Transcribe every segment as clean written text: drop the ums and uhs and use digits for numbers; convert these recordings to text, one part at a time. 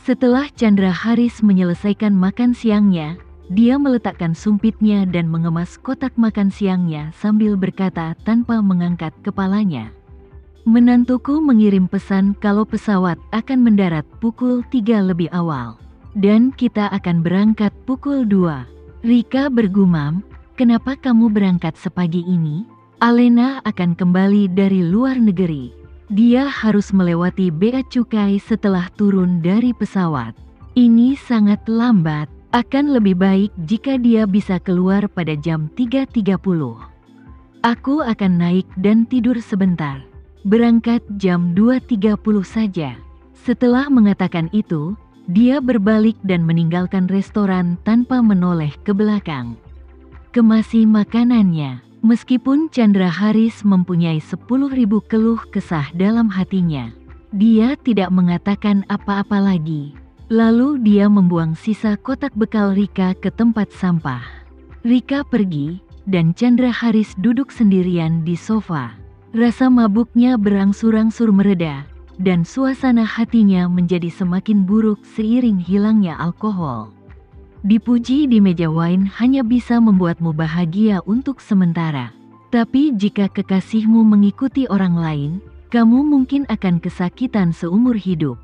Setelah Chandra Haris menyelesaikan makan siangnya, dia meletakkan sumpitnya dan mengemas kotak makan siangnya sambil berkata tanpa mengangkat kepalanya. Menantuku mengirim pesan kalau pesawat akan mendarat pukul 3 lebih awal. Dan kita akan berangkat pukul 2. Rika bergumam, kenapa kamu berangkat sepagi ini? Alena akan kembali dari luar negeri. Dia harus melewati bea cukai setelah turun dari pesawat. Ini sangat lambat. Akan lebih baik jika dia bisa keluar pada jam 3.30. Aku akan naik dan tidur sebentar. Berangkat jam 2.30 saja. Setelah mengatakan itu, dia berbalik dan meninggalkan restoran tanpa menoleh ke belakang. Kemasi makanannya. Meskipun Chandra Haris mempunyai 10.000 keluh kesah dalam hatinya, dia tidak mengatakan apa-apa lagi. Lalu dia membuang sisa kotak bekal Rika ke tempat sampah. Rika pergi, dan Chandra Haris duduk sendirian di sofa. Rasa mabuknya berangsur-angsur mereda, dan suasana hatinya menjadi semakin buruk seiring hilangnya alkohol. Dipuji di meja wine hanya bisa membuatmu bahagia untuk sementara. Tapi jika kekasihmu mengikuti orang lain, kamu mungkin akan kesakitan seumur hidup.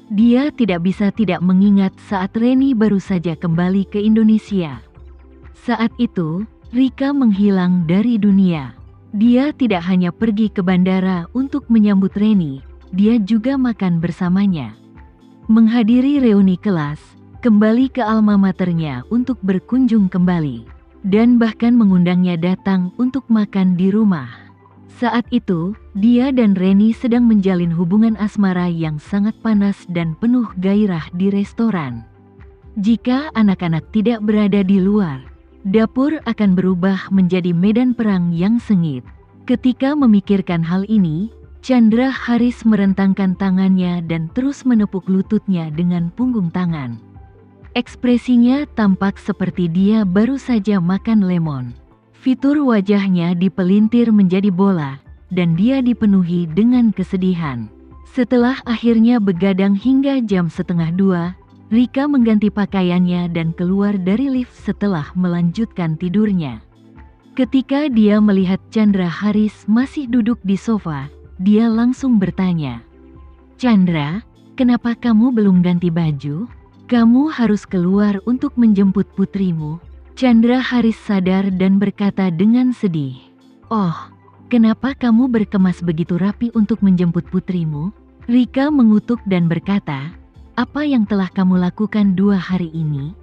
Dia tidak bisa tidak mengingat saat Reni baru saja kembali ke Indonesia. Saat itu, Rika menghilang dari dunia. Dia tidak hanya pergi ke bandara untuk menyambut Reni, dia juga makan bersamanya. Menghadiri reuni kelas, kembali ke alma maternya untuk berkunjung kembali, dan bahkan mengundangnya datang untuk makan di rumah. Saat itu, dia dan Reni sedang menjalin hubungan asmara yang sangat panas dan penuh gairah di restoran. Jika anak-anak tidak berada di luar, dapur akan berubah menjadi medan perang yang sengit. Ketika memikirkan hal ini, Chandra Haris merentangkan tangannya dan terus menepuk lututnya dengan punggung tangan. Ekspresinya tampak seperti dia baru saja makan lemon. Fitur wajahnya dipelintir menjadi bola, dan dia dipenuhi dengan kesedihan. Setelah akhirnya begadang hingga jam 1:30, Rika mengganti pakaiannya dan keluar dari lift setelah melanjutkan tidurnya. Ketika dia melihat Chandra Haris masih duduk di sofa, dia langsung bertanya, "Chandra, kenapa kamu belum ganti baju? Kamu harus keluar untuk menjemput putrimu." Chandra Haris sadar dan berkata dengan sedih, "Oh, kenapa kamu berkemas begitu rapi untuk menjemput putrimu?" Rika mengutuk dan berkata, "Apa yang telah kamu lakukan 2 hari ini?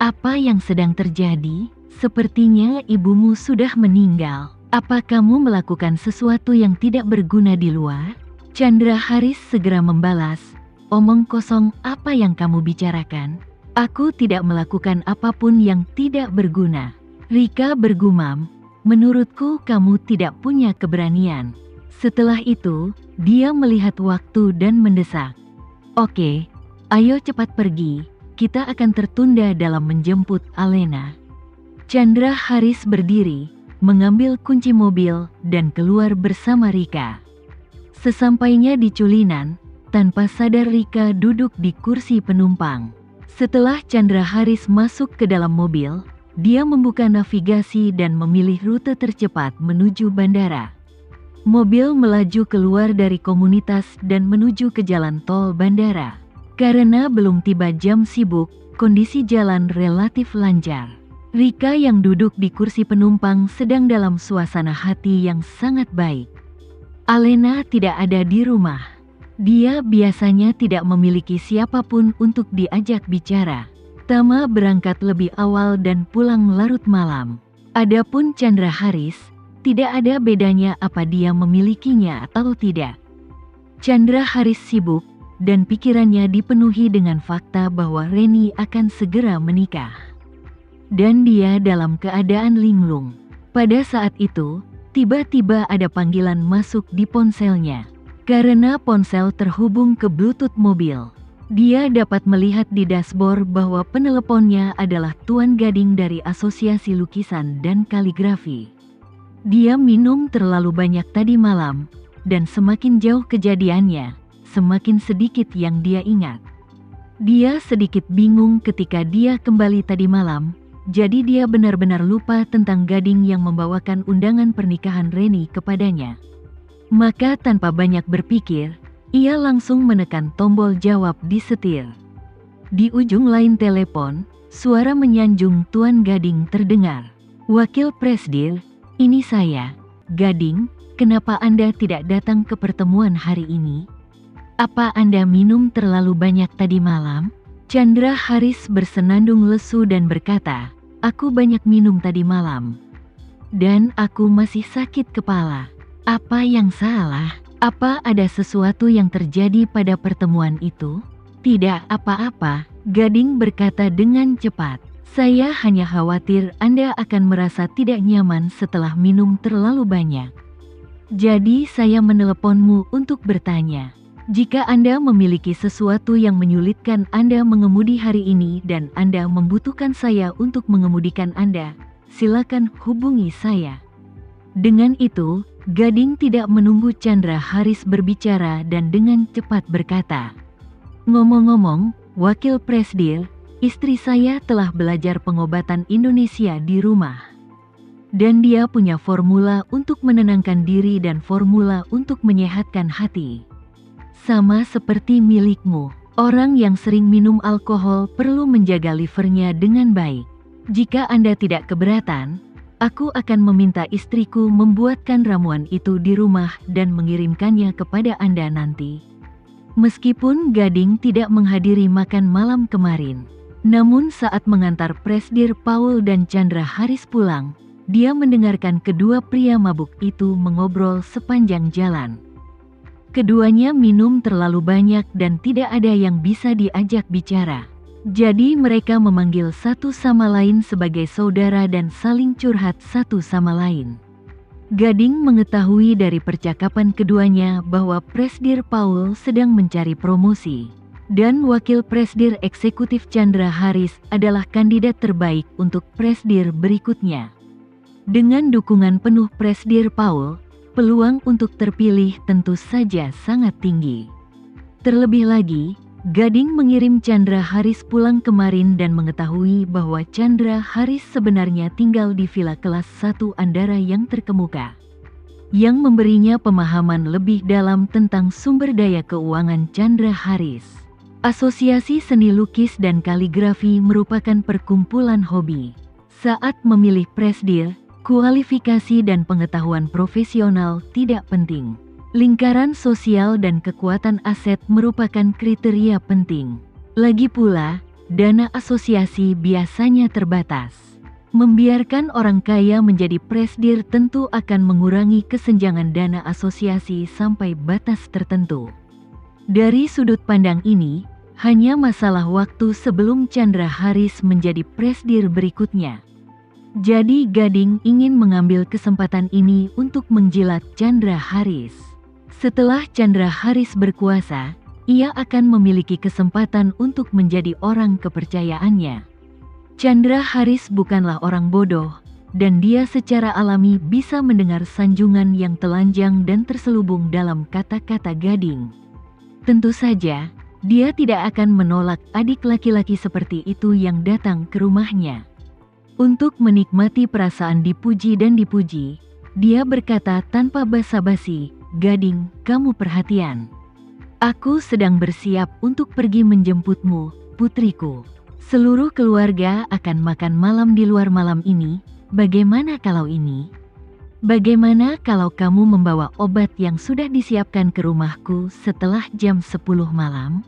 Apa yang sedang terjadi? Sepertinya ibumu sudah meninggal. Apa kamu melakukan sesuatu yang tidak berguna di luar?" Chandra Haris segera membalas, "Omong kosong, apa yang kamu bicarakan? Aku tidak melakukan apapun yang tidak berguna." Rika bergumam, "Menurutku kamu tidak punya keberanian." Setelah itu, dia melihat waktu dan mendesak, "Oke, ayo cepat pergi, kita akan tertunda dalam menjemput Alena." Chandra Haris berdiri, mengambil kunci mobil, dan keluar bersama Rika. Sesampainya di Culinan, tanpa sadar Rika duduk di kursi penumpang. Setelah Chandra Haris masuk ke dalam mobil, dia membuka navigasi dan memilih rute tercepat menuju bandara. Mobil melaju keluar dari komunitas dan menuju ke jalan tol bandara. Karena belum tiba jam sibuk, kondisi jalan relatif lancar. Rika yang duduk di kursi penumpang sedang dalam suasana hati yang sangat baik. Alena tidak ada di rumah. Dia biasanya tidak memiliki siapapun untuk diajak bicara. Tama berangkat lebih awal dan pulang larut malam. Adapun Chandra Haris, tidak ada bedanya apa dia memilikinya atau tidak. Chandra Haris sibuk, dan pikirannya dipenuhi dengan fakta bahwa Reni akan segera menikah. Dan dia dalam keadaan linglung. Pada saat itu, tiba-tiba ada panggilan masuk di ponselnya. Karena ponsel terhubung ke Bluetooth mobil, dia dapat melihat di dashboard bahwa peneleponnya adalah Tuan Gading dari Asosiasi Lukisan dan Kaligrafi. Dia minum terlalu banyak tadi malam, dan semakin jauh kejadiannya, semakin sedikit yang dia ingat. Dia sedikit bingung ketika dia kembali tadi malam, jadi dia benar-benar lupa tentang gading yang membawakan undangan pernikahan Reni kepadanya. Maka tanpa banyak berpikir, ia langsung menekan tombol jawab di setir. Di ujung lain telepon, suara menyanjung Tuan Gading terdengar. "Wakil Presdir, ini saya, Gading, kenapa Anda tidak datang ke pertemuan hari ini? Apa Anda minum terlalu banyak tadi malam?" Chandra Haris bersenandung lesu dan berkata, "Aku banyak minum tadi malam. Dan aku masih sakit kepala." "Apa yang salah? Apa ada sesuatu yang terjadi pada pertemuan itu?" "Tidak apa-apa," Gading berkata dengan cepat. "Saya hanya khawatir Anda akan merasa tidak nyaman setelah minum terlalu banyak. Jadi saya meneleponmu untuk bertanya. Jika Anda memiliki sesuatu yang menyulitkan Anda mengemudi hari ini dan Anda membutuhkan saya untuk mengemudikan Anda, silakan hubungi saya." Dengan itu, Gading tidak menunggu Chandra Haris berbicara dan dengan cepat berkata, "Ngomong-ngomong, Wakil Presdir, istri saya telah belajar pengobatan Indonesia di rumah. Dan dia punya formula untuk menenangkan diri dan formula untuk menyehatkan hati. Sama seperti milikmu, orang yang sering minum alkohol perlu menjaga livernya dengan baik. Jika Anda tidak keberatan, aku akan meminta istriku membuatkan ramuan itu di rumah dan mengirimkannya kepada Anda nanti." Meskipun Gading tidak menghadiri makan malam kemarin, namun saat mengantar Presdir Paul dan Chandra Haris pulang, dia mendengarkan kedua pria mabuk itu mengobrol sepanjang jalan. Keduanya minum terlalu banyak dan tidak ada yang bisa diajak bicara. Jadi mereka memanggil satu sama lain sebagai saudara dan saling curhat satu sama lain. Gading mengetahui dari percakapan keduanya bahwa Presdir Paul sedang mencari promosi, dan Wakil Presdir Eksekutif Chandra Haris adalah kandidat terbaik untuk Presdir berikutnya. Dengan dukungan penuh Presdir Paul, peluang untuk terpilih tentu saja sangat tinggi. Terlebih lagi, Gading mengirim Chandra Haris pulang kemarin dan mengetahui bahwa Chandra Haris sebenarnya tinggal di villa kelas 1 Andara yang terkemuka, yang memberinya pemahaman lebih dalam tentang sumber daya keuangan Chandra Haris. Asosiasi Seni Lukis dan Kaligrafi merupakan perkumpulan hobi. Saat memilih presdir, kualifikasi dan pengetahuan profesional tidak penting. Lingkaran sosial dan kekuatan aset merupakan kriteria penting. Lagi pula, dana asosiasi biasanya terbatas. Membiarkan orang kaya menjadi presdir tentu akan mengurangi kesenjangan dana asosiasi sampai batas tertentu. Dari sudut pandang ini, hanya masalah waktu sebelum Chandra Haris menjadi presdir berikutnya. Jadi Gading ingin mengambil kesempatan ini untuk menjilat Chandra Haris. Setelah Chandra Haris berkuasa, ia akan memiliki kesempatan untuk menjadi orang kepercayaannya. Chandra Haris bukanlah orang bodoh, dan dia secara alami bisa mendengar sanjungan yang telanjang dan terselubung dalam kata-kata Gading. Tentu saja, dia tidak akan menolak adik laki-laki seperti itu yang datang ke rumahnya. Untuk menikmati perasaan dipuji dan dipuji, dia berkata tanpa basa-basi, "Gading, kamu perhatian. Aku sedang bersiap untuk pergi menjemputmu, putriku. Seluruh keluarga akan makan malam di luar malam ini. Bagaimana kalau ini? Bagaimana kalau kamu membawa obat yang sudah disiapkan ke rumahku setelah jam 10 malam?"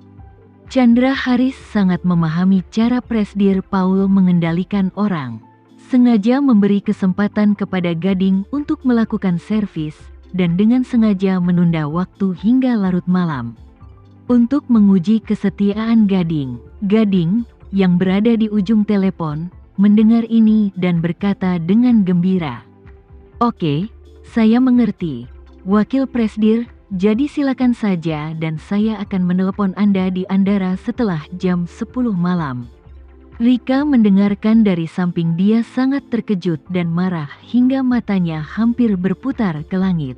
Chandra Haris sangat memahami cara presdir Paul mengendalikan orang. Sengaja memberi kesempatan kepada Gading untuk melakukan servis, dan dengan sengaja menunda waktu hingga larut malam. Untuk menguji kesetiaan Gading, Gading, yang berada di ujung telepon, mendengar ini dan berkata dengan gembira, "Oke, saya mengerti, Wakil Presdir. Jadi silakan saja dan saya akan menelepon Anda di Andara setelah jam 10 malam." Rika mendengarkan dari samping dia sangat terkejut dan marah hingga matanya hampir berputar ke langit.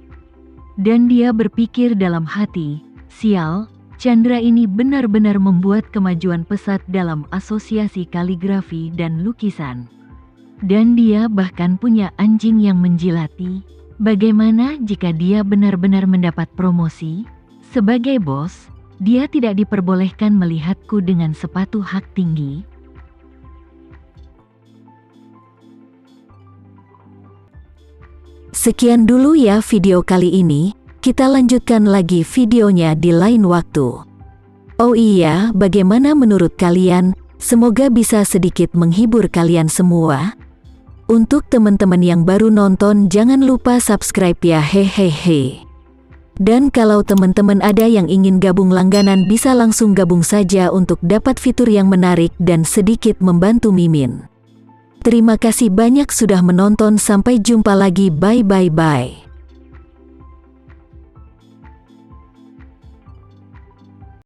Dan dia berpikir dalam hati, "Sial, Chandra ini benar-benar membuat kemajuan pesat dalam asosiasi kaligrafi dan lukisan. Dan dia bahkan punya anjing yang menjilati. Bagaimana jika dia benar-benar mendapat promosi? Sebagai bos, dia tidak diperbolehkan melihatku dengan sepatu hak tinggi. Sekian dulu ya video kali ini. Kita lanjutkan lagi videonya di lain waktu. Oh iya, bagaimana menurut kalian? Semoga bisa sedikit menghibur kalian semua. Untuk teman-teman yang baru nonton, jangan lupa subscribe ya, hehehe. Dan kalau teman-teman ada yang ingin gabung langganan, bisa langsung gabung saja untuk dapat fitur yang menarik dan sedikit membantu Mimin. Terima kasih banyak sudah menonton, sampai jumpa lagi, bye bye bye.